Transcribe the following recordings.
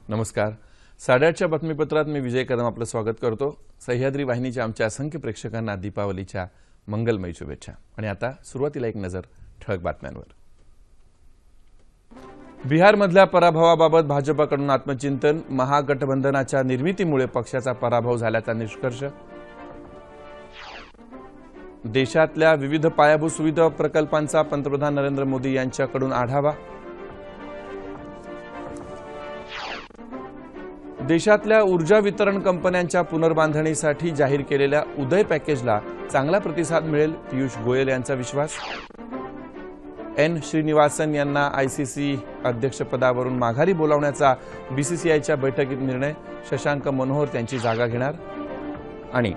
नमस्कार. 8:30च्या बातमीपत्रात मी विजय कदम आपलं स्वागत करतो. सह्याद्री वाहिनीच्या आमच्या असंख्य प्रेक्षकांना दीपावलीच्या मंगलमय शुभेच्छा. आणि आता सुरुवातीला एक नजर ठळक बातम्यांवर. बिहारमधल्या पराभवाबाबत भाजपकडून आत्मचिंतन. महागठबंधनाच्या निर्मितीमुळे पक्षाचा पराभव झाल्याचा निष्कर्ष. देशातल्या विविध पायाभूत सुविधा प्रकल्पांचा पंतप्रधान नरेंद्र मोदी यांच्याकडून आढावा. देशातल्या ऊर्जा वितरण कंपन्यांच्या पुनर्बांधणीसाठी जाहीर केलेल्या उदय पॅकेजला चांगला प्रतिसाद मिळेल, पियुष गोयल यांचा विश्वास. एन श्रीनिवासन यांना आयसीसी अध्यक्षपदावरून माघारी बोलावण्याचा बीसीसीआयच्या बैठकीत निर्णय. शशांक मनोहर त्यांची जागा घेणार. आणि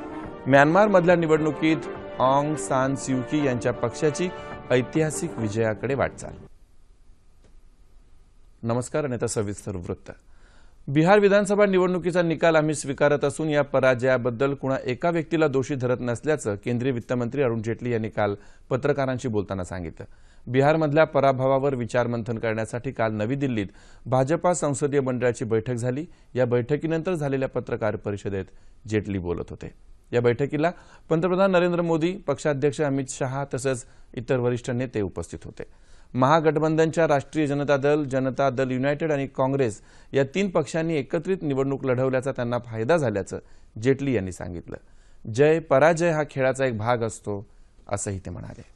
म्यानमारमधल्या निवडणुकीत ऑंग सान स्यू की यांच्या पक्षाची ऐतिहासिक विजयाकडे वाटचाल. नमस्कार. आणि आता सविस्तर वृत्त. बिहार विधानसभा निवडणुकीचा निकाल आम्ही स्वीकारत असून या पराजयाबद्दल कुणा एका व्यक्तीला दोषी धरत नसल्याचं केंद्रीय वित्तमंत्री अरुण जेटली यांनी काल पत्रकारांशी बोलताना सांगितलं. बिहारमधल्या पराभवावर विचारमंथन करण्यासाठी काल नवी दिल्लीत भाजपा संसदीय मंडळाची बैठक झाली. या बैठकीनंतर झालेल्या पत्रकार परिषदेत जेटली बोलत होते. या बैठकीला पंतप्रधान नरेंद्र मोदी, पक्षाध्यक्ष अमित शहा तसंच इतर वरिष्ठ नेते उपस्थित होते. महागठबंधनच्या राष्ट्रीय जनता दल, जनता दल युनायटेड आणि काँग्रेस या 3 पक्षांनी एकत्रित निवडणूक लढवल्याचा त्यांना फायदा झाल्याचं जेटली यांनी सांगितलं. जय पराजय हा खेळाचा एक भाग असतो असंही ते म्हणाले.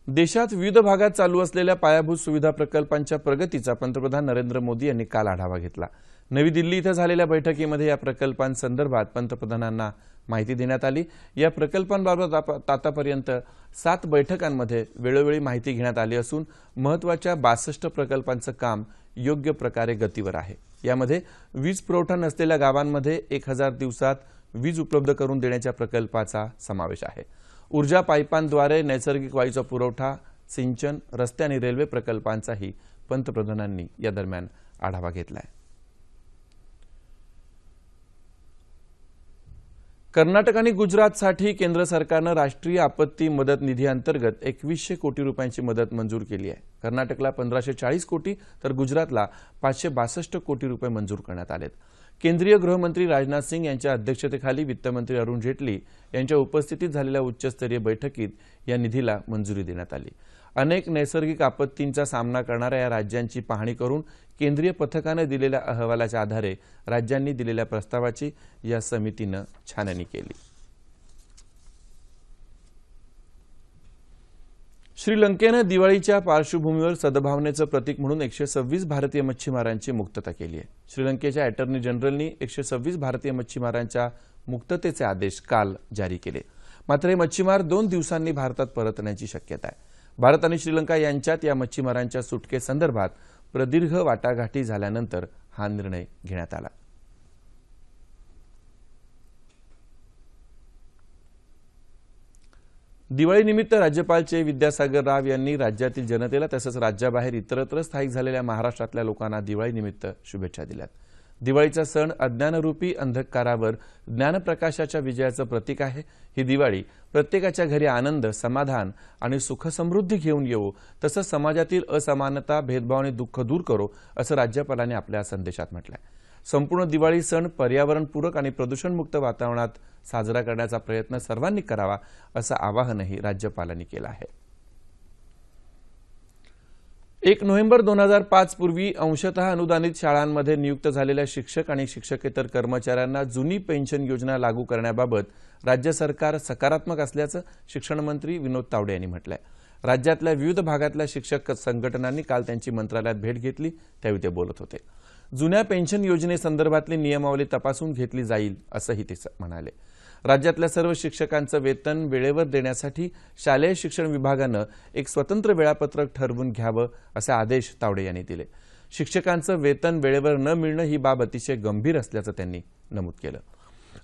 देशात विविध भागात चालू असलेल्या पायाभूत सुविधा प्रकल्पांच्या प्रगतीचा पंतप्रधान नरेंद्र मोदी यांनी काल आढावा घेतला. नवी दिल्ली इथं झालेल्या बैठकीमध्ये या प्रकल्पांसंदर्भात पंतप्रधानांना माहिती देण्यात आली. या प्रकल्पांबाबत आतापर्यंत 7 बैठकांमध्ये वेळोवेळी माहिती घेण्यात आली असून महत्त्वाच्या 62 प्रकल्पांचं काम योग्य प्रकारे गतीवर आहे. यामध्ये वीज पुरवठा नसलेल्या गावांमध्ये 1000 दिवसात वीज उपलब्ध करून देण्याच्या प्रकल्पाचा समावेश आहे. ऊर्जा पाईपांद्वारे नैसर्गिक वायूचा पुरवठा, सिंचन, रस्ते आणि रेल्वे प्रकल्पांचाही पंतप्रधानांनी या दरम्यान आढावा घेतलाय. कर्नाटक आणि गुजरातसाठी केंद्र सरकारनं राष्ट्रीय आपत्ती मदत निधी अंतर्गत 2100 कोटी रुपयांची मदत मंजूर केली आहे. कर्नाटकला 1540 कोटी तर गुजरातला 562 कोटी रुपये मंजूर करण्यात आलेत. केंद्रीय गृहमंत्री राजनाथ सिंग यांच्या अध्यक्षतेखाली वित्तमंत्री अरुण जेटली यांच्या उपस्थितीत झालेल्या उच्चस्तरीय बैठकीत या निधीला मंजुरी देण्यात आली. अनेक नैसर्गिक आपत्तींचा सामना करणाऱ्या या राज्यांची पाहणी करून केंद्रीय पथकाने दिलेल्या अहवालाच्या आधारे राज्यांनी दिलेल्या प्रस्तावाची या समितीनं छाननी केली. श्रीलंकेनं दिवाळीच्या पार्श्वभूमीवर सद्भावनेचं प्रतीक म्हणून 126 भारतीय मच्छीमारांची मुक्तता केली आहे. श्रीलंकेच्या अटर्नी जनरलनी 126 भारतीय मच्छीमारांच्या मुक्ततेचे आदेश काल जारी केले. मात्र हे मच्छीमार 2 दिवसांनी भारतात परतण्याची शक्यता आहे. भारत आणि श्रीलंका यांच्यात या मच्छीमारांच्या सुटकेसंदर्भात प्रदीर्घ वाटाघाटी झाल्यानंतर हा निर्णय घेण्यात आला. दिवाळीनिमित्त राज्यपाल चे विद्यासागर राव यांनी राज्यातील जनतेला तसंच राज्याबाहेर इतरत्र स्थायिक झालेल्या महाराष्ट्रातल्या लोकांना दिवाळीनिमित्त शुभेच्छा दिल्यात. दिवाळीचा सण अज्ञानरूपी अंधकारावर ज्ञानप्रकाशाच्या विजयाचं प्रतीक आहे. ही दिवाळी प्रत्येकाच्या घरी आनंद, समाधान आणि सुखसमृद्धी घेऊन येवो, तसंच समाजातील असमानता, भेदभाव आणि दुःख दूर करो असं राज्यपालांनी आपल्या संदेशात म्हटलंय. संपूर्ण दिवाळी सण पर्यावरणपूरक आणि प्रदूषणमुक्त वातावरणात साजरा करण्याचा प्रयत्न सर्वांनी करावा असं आवाहनही राज्यपालांनी केलं आहे. 1 नोव्हेंबर 2005 पूर्वी अंशतः अनुदानित शाळांमध्ये नियुक्त झालेल्या शिक्षक आणि शिक्षकेतर कर्मचाऱ्यांना जुनी पेन्शन योजना लागू करण्याबाबत राज्य सरकार सकारात्मक असल्याचं शिक्षण मंत्री विनोद तावडे यांनी म्हटलंय. राज्यातल्या विविध भागातल्या शिक्षक संघटनांनी काल त्यांची मंत्रालयात भेट घेतली, त्यावेळी ते बोलत होते. जुन्या पेन्शन योजनेसंदर्भातली नियमावली तपासून घेतली जाईल असंही ते म्हणाले. राज्यातल्या सर्व शिक्षकांचं वेतन वेळेवर देण्यासाठी शालेय शिक्षण विभागानं एक स्वतंत्र वेळापत्रक ठरवून घ्यावं असे आदेश तावडे यांनी दिले. शिक्षकांचं वेतन वेळेवर न मिळणं ही बाब अतिशय गंभीर असल्याचं त्यांनी नमूद केलं.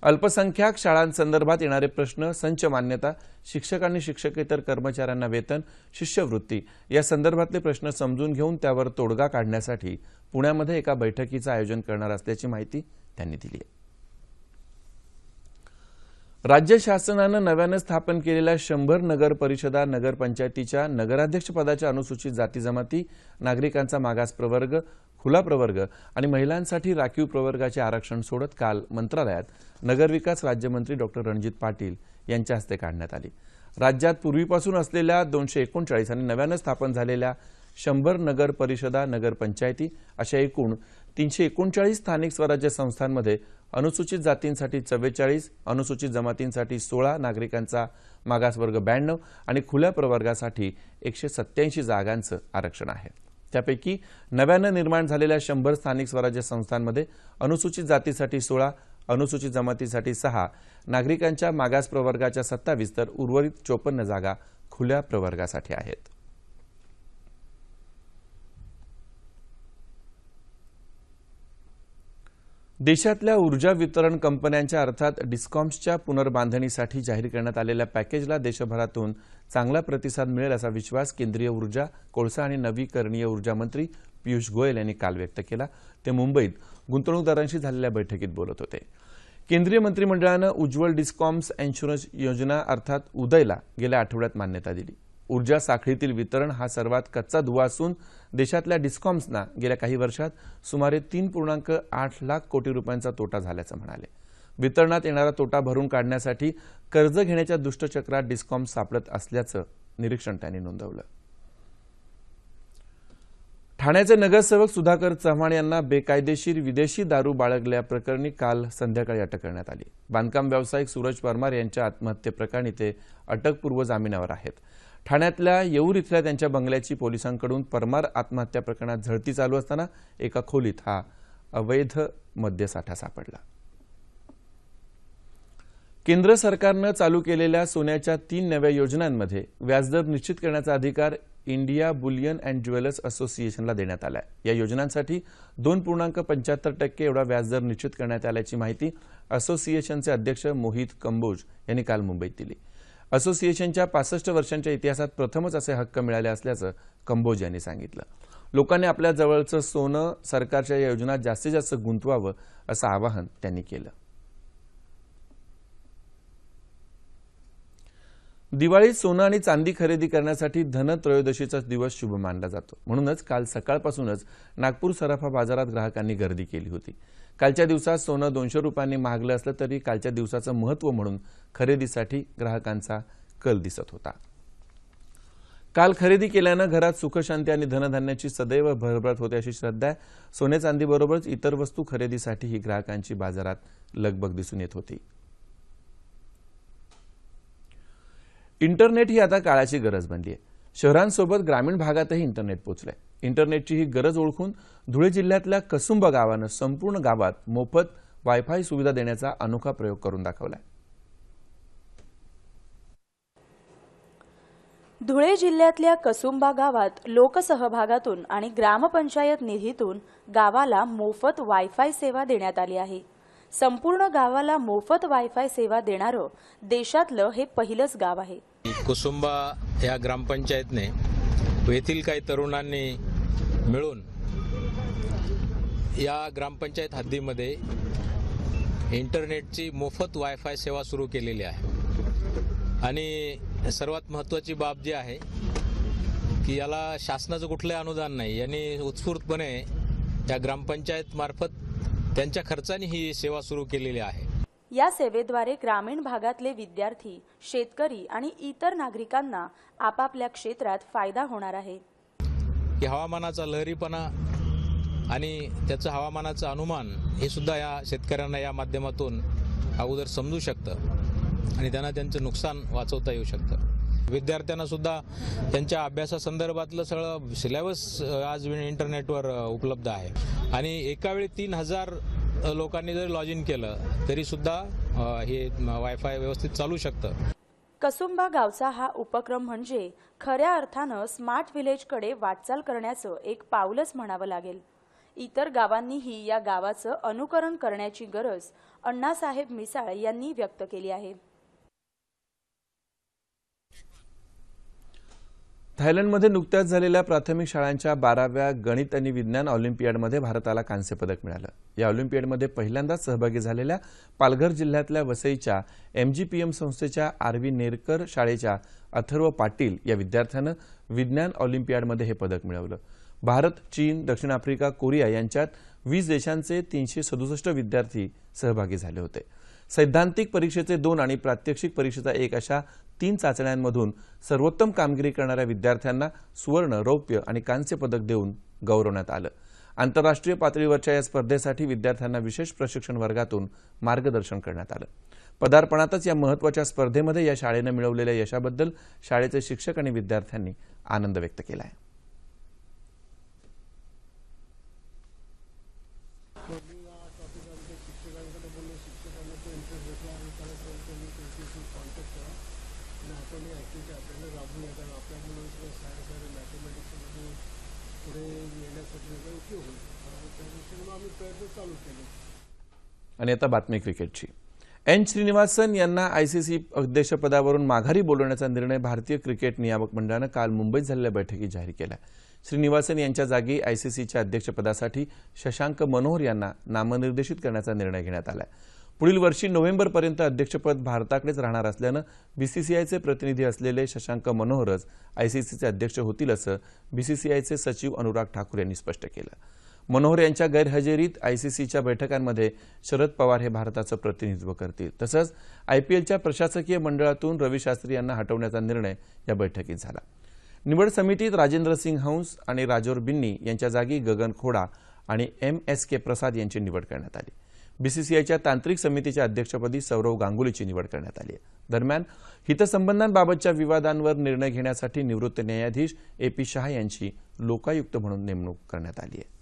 अल्पसंख्याक शाळांसंदर्भात येणारे प्रश्न, संच मान्यता, शिक्षक आणि शिक्षकेतर कर्मचाऱ्यांना वेतन, शिष्यवृत्ती या संदर्भातले प्रश्न समजून घेऊन त्यावर तोडगा काढण्यासाठी पुण्यामध्ये एका बैठकीचं आयोजन करणार असल्याची माहिती त्यांनी दिली आहे. राज्य शासनानं नव्यानं स्थापन केलेल्या 100 नगर परिषदा नगरपंचायतीच्या नगराध्यक्षपदाच्या अनुसूचित जाती जमाती, नागरिकांचा मागास प्रवर्ग, खुला प्रवर्ग आणि महिलांसाठी राखीव प्रवर्गाचे आरक्षण सोडत काल मंत्रालयात नगरविकास राज्यमंत्री डॉ. रणजित पाटील यांच्या हस्ते काढण्यात आली। राज्यात पूर्वीपासून असलेल्या 239 आणि नव्यानं स्थापन झालेल्या 100 नगर परिषदा नगरपंचायती अशा एकूण 339 स्थानिक स्वराज्य संस्थांमध्ये अनुसूचित जातींसाठी 44, अनुसूचित जमातींसाठी 16, नागरिकांचा मागासवर्ग 92 आणि खुल्या प्रवर्गासाठी 187 जागांचं आरक्षण आहे। त्यापैकी नव्यानं निर्माण झालेल्या 100 स्थानिक स्वराज्य संस्थांमध्ये अनुसूचित जातीसाठी 16, अनुसूचित जमातीसाठी 6, नागरिकांच्या मागास प्रवर्गाच्या 27 तर उर्वरित 54 जागा खुल्या प्रवर्गासाठी आहेत। देशातल्या ऊर्जा वितरण कंपन्यांच्या अर्थात डिस्कॉम्सच्या पुनर्बांधणीसाठी जाहीर करण्यात आलेल्या पॅकेजला देशभरातून चांगला प्रतिसाद मिळेल असा विश्वास केंद्रीय ऊर्जा, कोळसा आणि नवीकरणीय ऊर्जा मंत्री पियुष गोयल यांनी काल व्यक्त केला। ते मुंबईत गुंतवणूकदारांशी झालेल्या बैठकीत बोलत होते। केंद्रीय मंत्रिमंडळानं उज्ज्वल डिस्कॉम्स इन्शुरन्स योजना अर्थात उदयला गेल्या आठवड्यात मान्यता दिली। ऊर्जा साखळीतील वितरण हा सर्वात कच्चा दुवा असून देशातल्या डिस्कॉम्सना गेल्या काही वर्षात सुमारे 3.8 लाख कोटी रुपयांचा तोटा झाल्याचं म्हणाले। वितरणात येणारा तोटा भरून काढण्यासाठी कर्ज घेण्याच्या दुष्टचक्रात डिस्कॉम्स सापडत असल्याचं निरीक्षण त्यांनी नोंदवलं। ठाण्याचे नगरसेवक सुधाकर चव्हाण यांना बेकायदेशीर विदेशी दारू बाळगल्याप्रकरणी काल संध्याकाळी अटक करण्यात आली। बांधकाम व्यावसायिक सूरज परमार यांच्या आत्महत्येप्रकरणी ते अटकपूर्व जामिनावर आहेत। ठाण्यातल्या येऊर इथल्या त्यांच्या बंगल्याची पोलिसांकडून परमार आत्महत्या प्रकरणात झडती चालू असताना एका खोलीत हा अवैध मद्यसाठा सापडला। केंद्र सरकारनं चालू केलेल्या सोन्याच्या 3 नव्या योजनांमध्ये व्याजदर निश्चित करण्याचा अधिकार इंडिया बुलियन अँड ज्वेलर्स असोसिएशनला देण्यात आलाय। या योजनांसाठी 2.75% एवढा व्याजदर निश्चित करण्यात आल्याची माहिती असोसिएशनचे अध्यक्ष मोहित कंबोज यांनी काल मुंबईत दिली। असोसिएशनच्या 65 वर्षांच्या इतिहासात प्रथमच असे हक्क मिळाले असल्याचं कंबोज यांनी सांगितलं। लोकांनी आपल्या जवळचं सोनं सरकारच्या या योजनात जास्तीत जास्त गुंतवावं असं आवाहन त्यांनी केलं। दिवाळीत सोनं आणि चांदी खरेदी करण्यासाठी धनत्रयोदशीचा दिवस शुभ मानला जातो। म्हणूनच काल सकाळपासूनच नागपूर सराफा बाजारात ग्राहकांनी गर्दी केली होती। कालच्या दिवसात सोनं 200 रुपयांनी महागलं असलं तरी कालच्या दिवसाचं महत्त्व म्हणून खरेदीसाठी ग्राहकांचा कल दिसत होता। काल खरेदी केल्यानं घरात सुखशांती आणि धनधान्याची सदैव भरभराट होते अशी श्रद्धा आहे। सोने चांदीबरोबरच इतर वस्तू खरेदीसाठीही ग्राहकांची बाजारात लगबग दिसून येत होती। इंटरनेट ही आता काळाची गरज बनली आहे। शहरांसोबत ग्रामीण भागातही इंटरनेट पोहोचलंय। इंटरनेटची ही गरज ओळखून धुळे जिल्ह्यातल्या कसुंबा गावानं संपूर्ण गावात मोफत वायफाय सुविधा देण्याचा अनोखा प्रयोग करून दाखवलाय। धुळे जिल्ह्यातल्या कसुंबा गावात लोकसहभागातून आणि ग्रामपंचायत निधीतून गावाला मोफत वायफाय सेवा देण्यात आली आहे। संपूर्ण गावाला मोफत वायफाय सेवा देणारं देशातलं हे पहिलंच गाव आहे। कसुंबा या ग्रामपंचायतने येथील काही तरुणांनी मिळून या ग्रामपंचायत हद्दीमध्ये इंटरनेटची मोफत वायफाय सेवा सुरू केलेली आहे। आणि सर्वात महत्त्वाची बाब जी आहे की याला शासनाचं कुठलंही अनुदान नाही, यांनी उत्स्फूर्तपणे या ग्रामपंचायत मार्फत त्यांच्या खर्चाने ही सेवा सुरू केलेली आहे। या सेवेद्वारे ग्रामीण भागातले विद्यार्थी, शेतकरी आणि इतर नागरिकांना आपापल्या क्षेत्रात फायदा होणार आहे। की हवामानाचा लहरीपणा आणि त्याचं हवामानाचं अनुमान हे सुद्धा या शेतकऱ्यांना या माध्यमातून अगोदर समजू शकतं आणि त्यांना त्यांचं नुकसान वाचवता येऊ शकतं। विद्यार्थ्यांना सुद्धा त्यांच्या अभ्यासासंदर्भातलं सगळं सिलेबस आज इंटरनेटवर उपलब्ध आहे आणि एका वेळी 3000 लोकांनी जर लॉग इन केलं तरी सुद्धा हे वायफाय व्यवस्थित चालू शकतं। कसुंबा गावचा हा उपक्रम म्हणजे खऱ्या अर्थानं स्मार्ट विलेजकडे वाटचाल करण्याचं एक पाऊलच म्हणावं लागेल। इतर गावांनीही या गावाचं अनुकरण करण्याची गरज अण्णासाहेब मिसाळ यांनी व्यक्त केली आहे। थायलंडमध्ये नुकत्याच झालेल्या प्राथमिक शाळांच्या 12व्या गणित आणि विज्ञान ऑलिम्पियाडमध्ये भारताला कांस्य पदक मिळालं. या ऑलिम्पियाडमध्ये पहिल्यांदाच सहभागी झालेल्या पालघर जिल्ह्यातल्या वसईच्या MGPM संस्थेच्या आर.व्ही. नेरकर शाळेच्या अथर्व पाटील या विद्यार्थ्यानं विज्ञान ऑलिम्पियाडमध्ये हे पदक मिळवलं. भारत, चीन, दक्षिण आफ्रिका, कोरिया यांच्यात 20 देशांचे 367 विद्यार्थी सहभागी झाले होते. सैद्धांतिक परीक्षेचे 2 आणि प्रात्यक्षिक परीक्षेचा 1 अशा 3 चाचण्यांमधून सर्वोत्तम कामगिरी करणाऱ्या विद्यार्थ्यांना सुवर्ण, रौप्य आणि कांस्य पदक देऊन गौरवण्यात आलं. आंतरराष्ट्रीय पातळीवरच्या या स्पर्धेसाठी विद्यार्थ्यांना विशेष प्रशिक्षण वर्गातून मार्गदर्शन करण्यात आलं. पदार्पणातच या महत्त्वाच्या स्पर्धेमध्ये या शाळेनं मिळवलेल्या यशाबद्दल शाळेचे शिक्षक आणि विद्यार्थ्यांनी आनंद व्यक्त केला आहे. आणि आता बातमी क्रिकेटची. एन श्रीनिवासन यांना ICC अध्यक्षपदावरून माघारी बोलवण्याचा निर्णय भारतीय क्रिकेट नियामक मंडळानं काल मुंबईत झालेल्या बैठकीत जाहीर केला. श्रीनिवासन यांच्या जागी ICCच्या अध्यक्षपदासाठी शशांक मनोहर यांना नामनिर्देशित करण्याचा निर्णय घेण्यात आला. पुढील वर्षी नोव्हेंबरपर्यंत अध्यक्षपद भारताकडेच राहणार असल्यानं BCCIचे प्रतिनिधी असलेले शशांक मनोहरच ICCचे अध्यक्ष होतील असं BCCIचे सचिव अनुराग ठाकूर यांनी स्पष्ट केलं. मनोहर यांच्या गैरहजेरीत ICCच्या बैठकांमध्ये शरद पवार हे भारताचं प्रतिनिधित्व करतील. तसंच IPLच्या प्रशासकीय मंडळातून रवी शास्त्री यांना हटवण्याचा निर्णय या बैठकीत झाला. निवड समितीत राजेंद्र सिंग हंस आणि राजौर बिन्नी यांच्या जागी गगन खोडा आणि MSK प्रसाद यांची निवड करण्यात आली. BCCIच्या तांत्रिक समितीच्या अध्यक्षपदी सौरव गांगुलीची निवड करण्यात आली आहे. दरम्यान हितसंबंधांबाबतच्या विवादांवर निर्णय घेण्यासाठी निवृत्त न्यायाधीश AP शाह यांची लोकायुक्त म्हणून नेमणूक करण्यात आली आहे.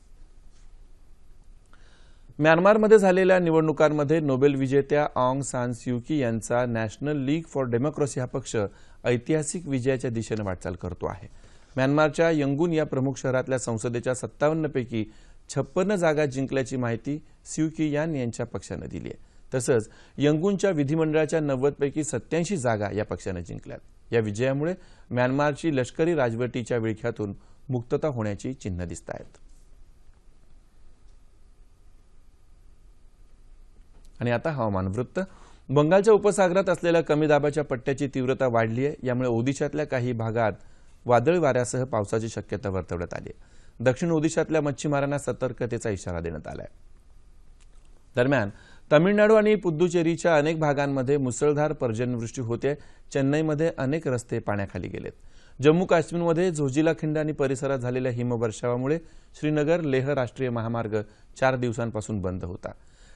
म्यानमारमध्ये झालेल्या निवडणुकांमध्ये नोबेल विजेत्या ऑंग सान स्यू की यांचा नॅशनल लीग फॉर डेमोक्रेसी हा पक्ष ऐतिहासिक विजयाच्या दिशेने वाटचाल करतो आहे. म्यानमारच्या यंगून या प्रमुख शहरातल्या संसदेच्या 57 पैकी 56 जागा जिंकल्याची माहिती स्यू की यान यांच्या पक्षानं दिली आहे. तसंच यंगूनच्या विधिमंडळाच्या 90 पैकी 87 जागा या पक्षानं जिंकल्यात. या विजयामुळे म्यानमारची लष्करी राजवटीच्या विळख्यातून मुक्तता होण्याची चिन्ह दिसत आहेत. आणि आता हवामान वृत्त. बंगालच्या उपसागरात असलेल्या कमी दाबाच्या पट्ट्याची तीव्रता वाढली आहे. यामुळे ओदिशातल्या काही भागात वादळी वाऱ्यासह पावसाची शक्यता वर्तवण्यात आली आहे. दक्षिण ओदिशातल्या मच्छीमारांना सतर्कतेचा इशारा देण्यात आला आहे. दरम्यान तमिळनाडू आणि पुद्दुचेरीच्या अनेक भागांमध्ये मुसळधार पर्जन्यवृष्टी होते. चेन्नईमध्ये अनेक रस्ते पाण्याखाली गेलेत. जम्मू काश्मीरमध्ये झोजिला खिंड आणि परिसरात झालेल्या हिमवर्षावामुळे श्रीनगर लेह राष्ट्रीय महामार्ग 4 दिवसांपासून बंद होता.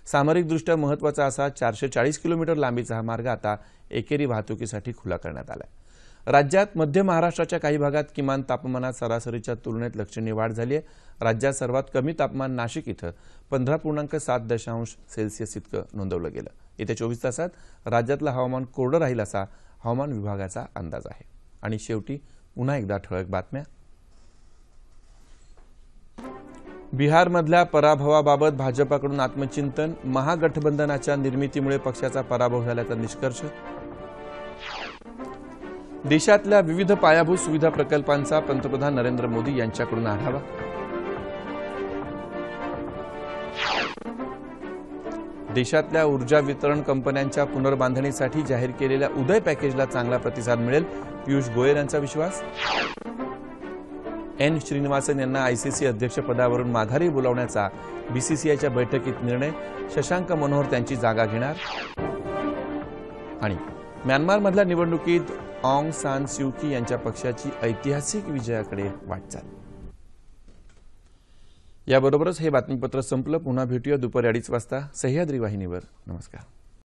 सामरिकदृष्ट्या महत्त्वाचा असा 440 किलोमीटर लांबीचा हा मार्ग आता एकेरी वाहतुकीसाठी खुला करण्यात आला आहे. राज्यात मध्य महाराष्ट्राच्या काही भागात किमान तापमानात सरासरीच्या तुलनेत लक्षणीय वाढ झाली आहे. राज्यात सर्वात कमी तापमान नाशिक इथं 15.7 सेल्सिअस इतकं नोंदवलं गेलं. येत्या 24 तासात राज्यातलं हवामान कोरडं राहील असा हवामान विभागाचा अंदाज आहे. आणि शेवटी पुन्हा एकदा ठळक बातम्या. बिहारमधल्या पराभवाबाबत भाजपाकडून आत्मचिंतन. महागठबंधनाच्या निर्मितीमुळे पक्षाचा पराभव झाल्याचा निष्कर्ष. देशातल्या विविध पायाभूत सुविधा प्रकल्पांचा पंतप्रधान नरेंद्र मोदी यांच्याकडून आढावा. देशातल्या ऊर्जा वितरण कंपन्यांच्या पुनर्बांधणीसाठी जाहीर केलेल्या उदय पॅकेजला चांगला प्रतिसाद मिळेल, पियुष गोयल यांचा विश्वास. एन श्रीनिवासन यांना ICC अध्यक्षपदावरून माघारी बोलावण्याचा BCCIच्या बैठकीत निर्णय, शशांक मनोहर त्यांची जागा घेणार. आणि म्यानमारमधल्या निवडणुकीत ऑंग सान स्यू की यांच्या पक्षाची ऐतिहासिक विजयाकडे वाटचाल. याबरोबरच हे बातमीपत्र संपलं. पुन्हा भेटूया दुपारी 2:30 वाजता सह्याद्री वाहिनीवर. नमस्कार.